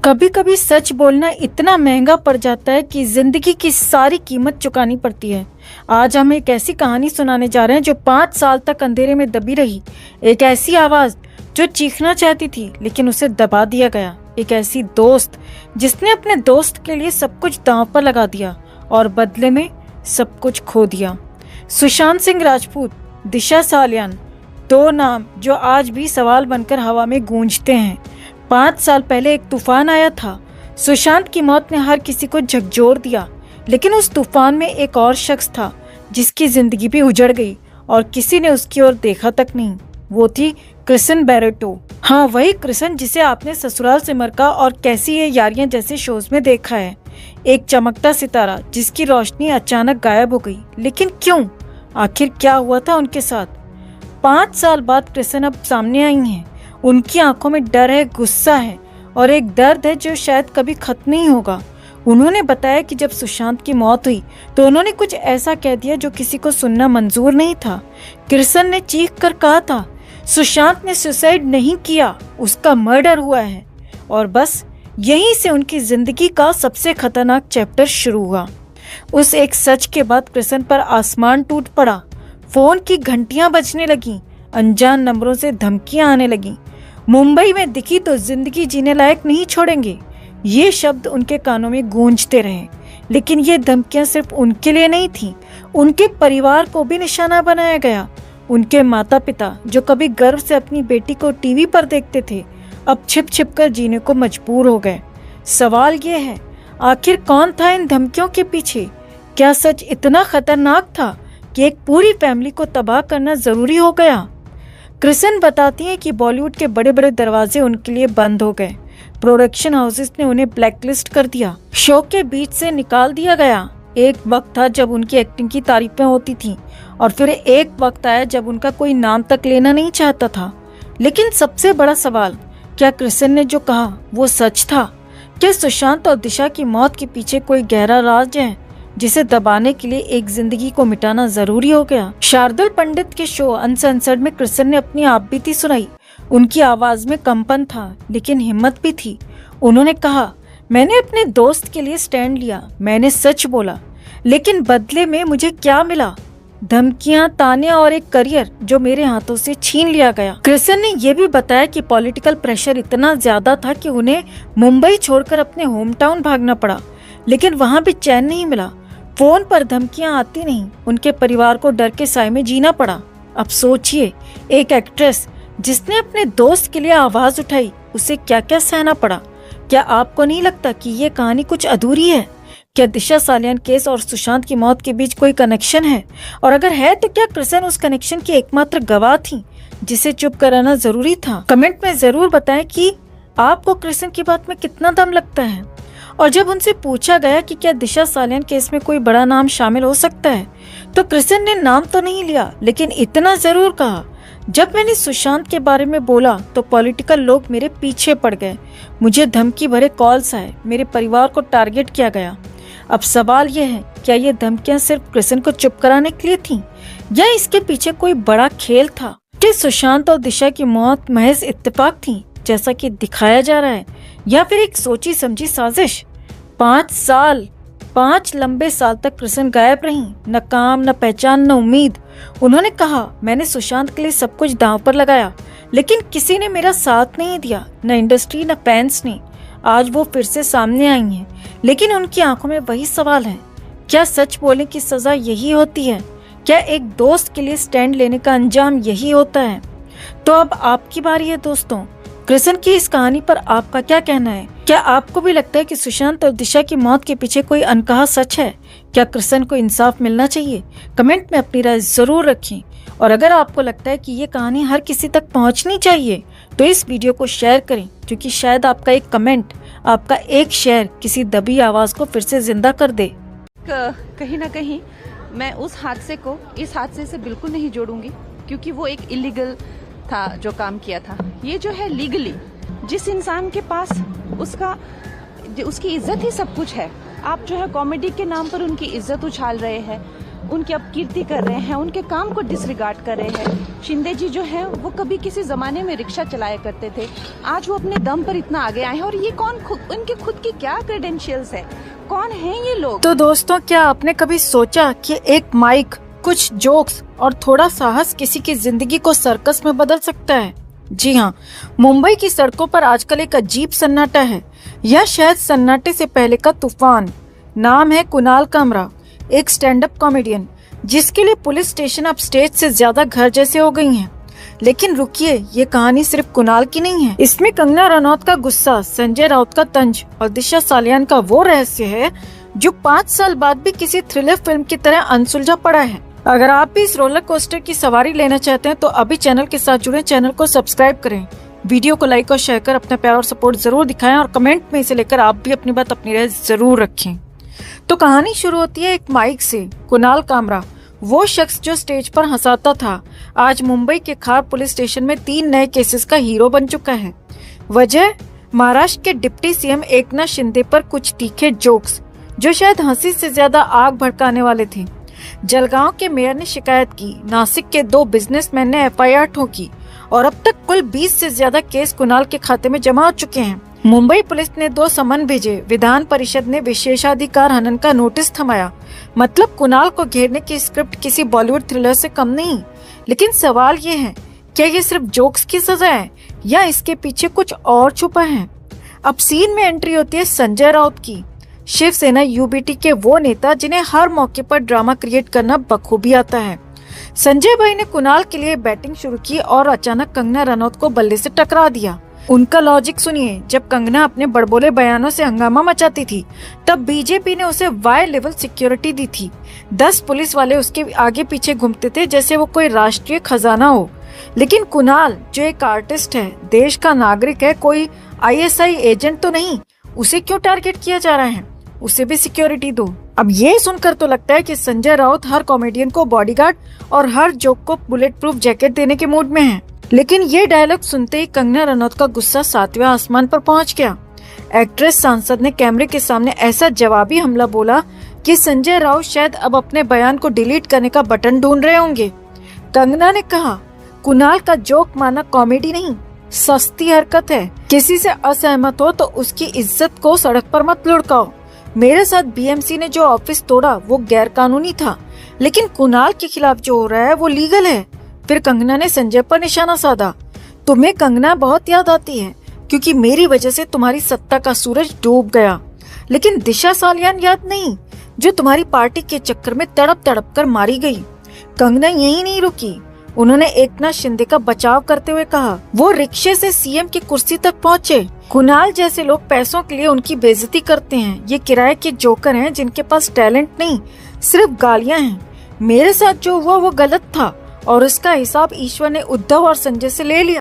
कभी कभी सच बोलना इतना महंगा पड़ जाता है कि जिंदगी की सारी कीमत चुकानी पड़ती है। आज हम एक ऐसी कहानी सुनाने जा रहे हैं जो 5 साल तक अंधेरे में दबी रही। एक ऐसी आवाज जो चीखना चाहती थी लेकिन उसे दबा दिया गया। एक ऐसी दोस्त जिसने अपने दोस्त के लिए सब कुछ दांव पर लगा दिया और बदले में सब कुछ खो दिया। सुशांत सिंह राजपूत, दिशा सालियान, दो नाम जो आज भी सवाल बनकर हवा में गूंजते हैं। 5 साल पहले एक तूफान आया था। सुशांत की मौत ने हर किसी को झकझोर दिया, लेकिन उस तूफान में एक और शख्स था जिसकी जिंदगी भी उजड़ गई और किसी ने उसकी ओर देखा तक नहीं। वो थी क्रिसन बैरेटो। हाँ, वही क्रिसन जिसे आपने ससुराल सिमर और कैसी ये यारियां जैसे शोज में देखा है। एक चमकता सितारा जिसकी रोशनी अचानक गायब हो गई। लेकिन क्यों? आखिर क्या हुआ था उनके साथ? 5 साल बाद क्रिसन अब सामने आई हैं। उनकी आंखों में डर है, गुस्सा है और एक दर्द है जो शायद कभी खत्म नहीं होगा। उन्होंने बताया कि जब सुशांत की मौत हुई तो उन्होंने कुछ ऐसा कह दिया जो किसी को सुनना मंजूर नहीं था। क्रिसन ने चीख कर कहा था, सुशांत ने सुसाइड नहीं किया, उसका मर्डर हुआ है। और बस यहीं से उनकी जिंदगी का सबसे खतरनाक चैप्टर शुरू हुआ। उस एक सच के बाद क्रिसन पर आसमान टूट पड़ा। फोन की घंटियां बजने लगी, अनजान नंबरों से धमकियां आने लगी। मुंबई में दिखी तो जिंदगी जीने लायक नहीं छोड़ेंगे, ये शब्द उनके कानों में गूंजते रहे। लेकिन ये धमकियां सिर्फ उनके लिए नहीं थीं, उनके परिवार को भी निशाना बनाया गया। उनके माता पिता जो कभी गर्व से अपनी बेटी को टीवी पर देखते थे, अब छिप छिप कर जीने को मजबूर हो गए। सवाल ये है, आखिर कौन था इन धमकियों के पीछे? क्या सच इतना खतरनाक था कि एक पूरी फैमिली को तबाह करना जरूरी हो गया? क्रिसन बताती हैं कि बॉलीवुड के बड़े बड़े दरवाजे उनके लिए बंद हो गए। प्रोडक्शन हाउसेस ने उन्हें ब्लैकलिस्ट कर दिया, शो के बीच से निकाल दिया गया। एक वक्त था जब उनकी एक्टिंग की तारीफें होती थीं और फिर एक वक्त आया जब उनका कोई नाम तक लेना नहीं चाहता था। लेकिन सबसे बड़ा सवाल, क्या क्रिसन ने जो कहा वो सच था? क्या सुशांत और दिशा की मौत के पीछे कोई गहरा राज है जिसे दबाने के लिए एक जिंदगी को मिटाना जरूरी हो गया? शार्दुल पंडित के शो अनसेंसर्ड में क्रिसन ने अपनी आपबीती सुनाई। उनकी आवाज में कंपन था लेकिन हिम्मत भी थी। उन्होंने कहा, मैंने अपने दोस्त के लिए स्टैंड लिया, मैंने सच बोला, लेकिन बदले में मुझे क्या मिला? धमकियां, ताने और एक करियर जो मेरे हाथों से छीन लिया गया। क्रिसन ने यह भी बताया कि पॉलिटिकल प्रेशर इतना ज्यादा था कि उन्हें मुंबई छोड़कर अपने होम टाउन भागना पड़ा, लेकिन वहां भी चैन नहीं मिला। फोन पर धमकियां आती नहीं, उनके परिवार को डर के साए में जीना पड़ा। अब सोचिए, एक एक्ट्रेस जिसने अपने दोस्त के लिए आवाज उठाई, उसे क्या क्या सहना पड़ा। क्या आपको नहीं लगता कि ये कहानी कुछ अधूरी है? क्या दिशा सालियान केस और सुशांत की मौत के बीच कोई कनेक्शन है? और अगर है तो क्या क्रिसन उस कनेक्शन की एकमात्र गवाह थी जिसे चुप कराना जरूरी था? कमेंट में जरूर बताएं कि आपको क्रिसन की बात में कितना दम लगता है। और जब उनसे पूछा गया कि क्या दिशा सालियान केस में कोई बड़ा नाम शामिल हो सकता है, तो क्रिसन ने नाम तो नहीं लिया, लेकिन इतना जरूर कहा, जब मैंने सुशांत के बारे में बोला तो पॉलिटिकल लोग मेरे पीछे पड़ गए। मुझे धमकी भरे कॉल्स आए, मेरे परिवार को टारगेट किया गया। अब सवाल यह है, क्या ये धमकियां सिर्फ क्रिसन को चुप कराने के लिए थीं, या इसके पीछे कोई बड़ा खेल था? क्या सुशांत और दिशा की मौत महज इत्तेफाक थी जैसा कि दिखाया जा रहा है, या फिर एक सोची समझी साजिश? 5 लंबे साल तक क्रिसन गायब रही, न काम, न पहचान, न उम्मीद। उन्होंने कहा, मैंने सुशांत के लिए सब कुछ दांव पर लगाया, लेकिन किसी ने मेरा साथ नहीं दिया, न इंडस्ट्री न फैंस ने। आज वो फिर से सामने आई हैं, लेकिन उनकी आंखों में वही सवाल है, क्या सच बोलने की सजा यही होती है? क्या एक दोस्त के लिए स्टैंड लेने का अंजाम यही होता है? तो अब आपकी बारी है दोस्तों। क्रिसन की इस कहानी पर आपका क्या कहना है? क्या आपको भी लगता है कि सुशांत और दिशा की मौत के पीछे कोई अनकहा सच है? क्या क्रिसन को इंसाफ मिलना चाहिए? कमेंट में अपनी राय जरूर रखें। और अगर आपको लगता है कि ये कहानी हर किसी तक पहुंचनी चाहिए तो इस वीडियो को शेयर करें, क्योंकि शायद आपका एक कमेंट, आपका एक शेयर किसी दबी आवाज को फिर से जिंदा कर दे। कहीं ना कहीं मैं उस हादसे को इस हादसे से बिल्कुल नहीं जोड़ूंगी, क्योंकि वो एक इलीगल था जो काम किया था। ये जो है लीगली, जिस इंसान के पास उसकी इज्जत ही सब कुछ है, आप जो है कॉमेडी के नाम पर उनकी इज्जत उछाल रहे हैं, उनकी अपकीर्ति कर रहे हैं, उनके काम को डिसरिगार्ड कर रहे हैं। शिंदे जी जो है वो कभी किसी जमाने में रिक्शा चलाया करते थे, आज वो अपने दम पर इतना आगे आए हैं। और ये कौन, उनके खुद की क्या क्रेडेंशियल्स है, कौन है ये लोग? तो दोस्तों, क्या आपने कभी सोचा कि एक माइक, कुछ जोक्स और थोड़ा साहस किसी की जिंदगी को सर्कस में बदल सकता है? जी हाँ, मुंबई की सड़कों पर आजकल एक अजीब सन्नाटा है। यह शायद सन्नाटे से पहले का तूफान। नाम है कुणाल कामरा, एक स्टैंड अप कॉमेडियन जिसके लिए पुलिस स्टेशन अब स्टेज से ज्यादा घर जैसे हो गई हैं। लेकिन रुकिए, ये कहानी सिर्फ कुणाल की नहीं है। इसमें कंगना रनौत का गुस्सा, संजय राउत का तंज और दिशा सालियान का वो रहस्य है जो 5 साल बाद भी किसी थ्रिलर फिल्म की तरह अनसुलझा पड़ा है। अगर आप भी इस रोलर कोस्टर की सवारी लेना चाहते हैं तो अभी चैनल के साथ जुड़े, चैनल को सब्सक्राइब करें, वीडियो को लाइक और शेयर कर अपना प्यार और सपोर्ट जरूर दिखाएं और कमेंट में इसे लेकर आप भी अपनी बात अपनी राय जरूर रखें। तो कहानी शुरू होती है एक माइक से। कुणाल कामरा, वो शख्स जो स्टेज पर हंसाता था, आज मुंबई के खार पुलिस स्टेशन में 3 नए केसेस का हीरो बन चुका है। वजह, महाराष्ट्र के डिप्टी सीएम एकनाथ शिंदे पर कुछ तीखे जोक्स जो शायद हंसी से ज्यादा आग भड़काने वाले थे। जलगांव के मेयर ने शिकायत की, नासिक के 2 बिजनेसमैन ने एफआईआर ठोकी और अब तक कुल 20 से ज्यादा केस कुणाल के खाते में जमा हो चुके हैं। मुंबई पुलिस ने 2 समन भेजे, विधान परिषद ने विशेषाधिकार हनन का नोटिस थमाया। मतलब कुणाल को घेरने की स्क्रिप्ट किसी बॉलीवुड थ्रिलर से कम नहीं। लेकिन सवाल ये है, क्या ये सिर्फ जोक्स की सजा है या इसके पीछे कुछ और छुपा है? अब सीन में एंट्री होती है संजय राउत की, शिवसेना यूबीटी के वो नेता जिन्हें हर मौके पर ड्रामा क्रिएट करना बखूबी आता है। संजय भाई ने कुणाल के लिए बैटिंग शुरू की और अचानक कंगना रनौत को बल्ले से टकरा दिया। उनका लॉजिक सुनिए, जब कंगना अपने बड़बोले बयानों से हंगामा मचाती थी तब बीजेपी ने उसे वाई लेवल सिक्योरिटी दी थी। 10 पुलिस वाले उसके आगे पीछे घूमते थे जैसे वो कोई राष्ट्रीय खजाना हो। लेकिन कुणाल जो एक आर्टिस्ट है, देश का नागरिक है, कोई आईएसआई एजेंट तो नहीं, उसे क्यों टारगेट किया जा रहा है? उसे भी सिक्योरिटी दो। अब ये सुनकर तो लगता है कि संजय राउत हर कॉमेडियन को बॉडीगार्ड और हर जोक को बुलेट प्रूफ जैकेट देने के मूड में है। लेकिन ये डायलॉग सुनते ही कंगना रनौत का गुस्सा 7वें आसमान पर पहुंच गया। एक्ट्रेस सांसद ने कैमरे के सामने ऐसा जवाबी हमला बोला कि संजय राउत शायद अब अपने बयान को डिलीट करने का बटन ढूंढ रहे होंगे। कंगना ने कहा, कुणाल का जोक माना कॉमेडी नहीं, सस्ती हरकत है। किसी से असहमत हो तो उसकी इज्जत को सड़क पर मत लुढ़काओ। मेरे साथ बीएमसी ने जो ऑफिस तोड़ा वो गैर कानूनी था, लेकिन कुणाल के खिलाफ जो हो रहा है वो लीगल है। फिर कंगना ने संजय पर निशाना साधा, तुम्हें कंगना बहुत याद आती है क्योंकि मेरी वजह से तुम्हारी सत्ता का सूरज डूब गया। लेकिन दिशा सालियान याद नहीं, जो तुम्हारी पार्टी के चक्कर में तड़प तड़प कर मारी गई। कंगना यही नहीं रुकी, उन्होंने एकनाथ शिंदे का बचाव करते हुए कहा, वो रिक्शे से सीएम की कुर्सी तक पहुँचे। कुणाल जैसे लोग पैसों के लिए उनकी बेइज्जती करते हैं। ये किराए के जोकर हैं जिनके पास टैलेंट नहीं, सिर्फ गालियां हैं। मेरे साथ जो हुआ वो गलत था और इसका हिसाब ईश्वर ने उद्धव और संजय से ले लिया।